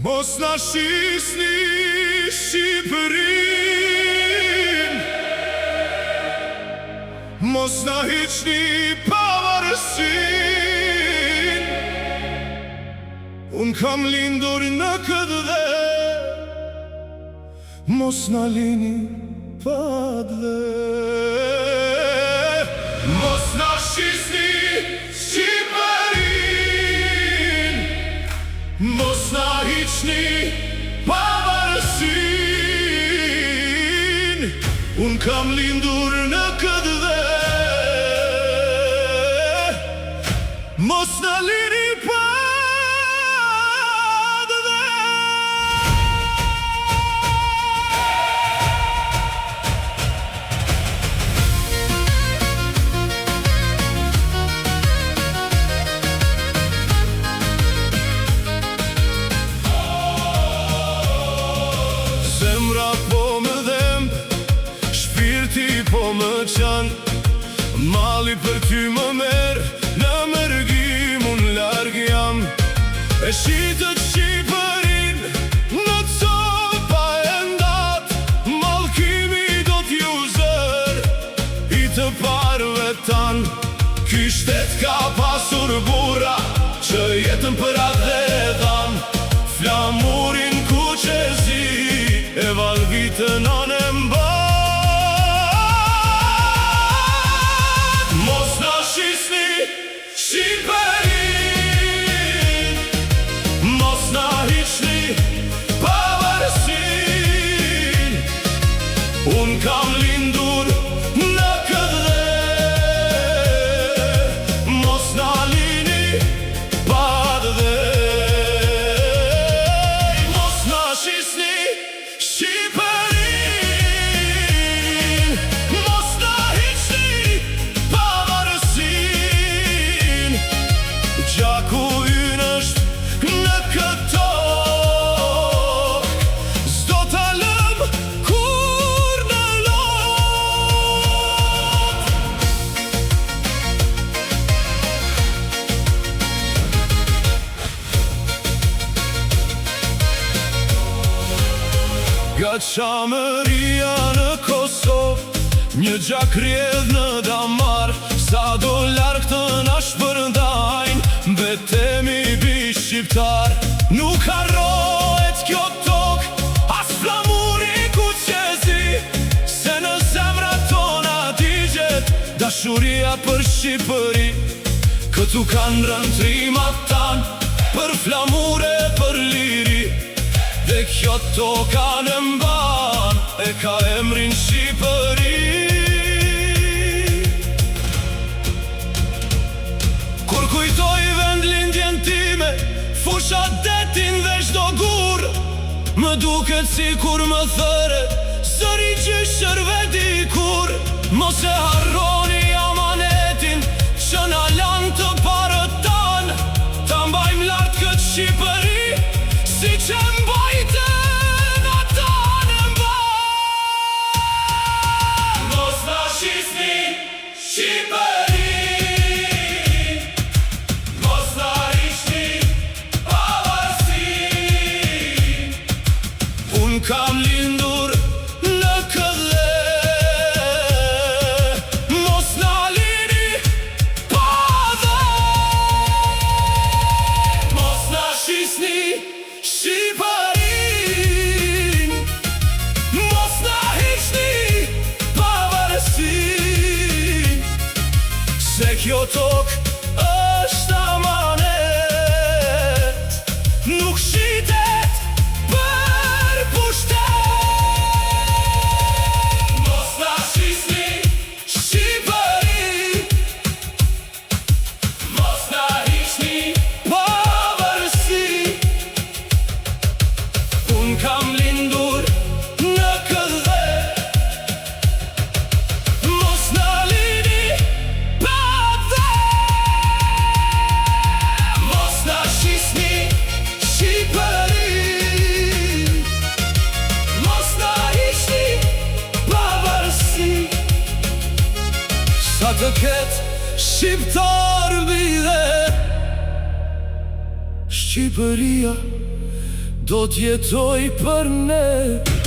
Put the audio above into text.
Mos na shisni Shqipërin, mos na hiqni pavarësin. Unë kam lindur në këtë dhe mos na lini pa dhe. Mos na shisni Shqipërin, mos na hiqni pavarësin. Unë kam lindur në këtë dhe mos na lini pa dhe. Zemra po më dhem, shpirti po më qan, mali për ty më merë, në mërgim unë larg jam. E shitët Shqipërin në copa e ndat, mallkimi do t'ju zër i të parve tan. Ky shtet ka pasur burra që jetën për atë dhe dhan, flamurin ku qezi e valvitën anë e mban. Mos na shisni Shqipërin, mos na hiqni pavarësin. Unë kam lindur në këtë dhe mos na lini pa dhe. Mos na shisni Shqipërin, mos na hiqni pavarësin. Gjaku ynë është në këtë tokë, s'do ta lëm kur në lot. Gatçamëria në Kosovë, një gjak rjedh në damar. Sa do larg të na shpërndajnë, mbetemi bi shqiptar. Nuk harrohet kjo tokë, as flamuri ku qezi, se në zemrat tona digjet dashuria për Shqipëri. Këtu kanë rënë trimat tanë, për flamure, për liri, dhe kjo toka në mban e ka emrin Shqipëri. Kur kujtoj vend lindjen time, fusha detin dhe çdo gur, më duket si kur më thëre zëri gjyshër dikur. Mos e harroni amanetin që na lan të parët tan, ta mbajmë lart këtë Shqipëri si që mbajtën ata në mban. Mos na shisni Shqipërin, mos na hiqni pavarësin. Unë kam lindur në këtë dhe mos na lini pa dhe. Mos na shisni Shqipërin, mos na hiqni pavarësin. Se kjo tokë është amanet, nuk shitet për pushtet. Mos na shisni Shqipërin, mos na hiqni pavarësin. Unë kam lindur në këtë dhe mos na lini pa dhe. Mos na shisni Shqipërin, mos na hiqni pavarësin. Sa të ketë shqiptar mbi dhe, Shqipëria do t'jetoj për ne.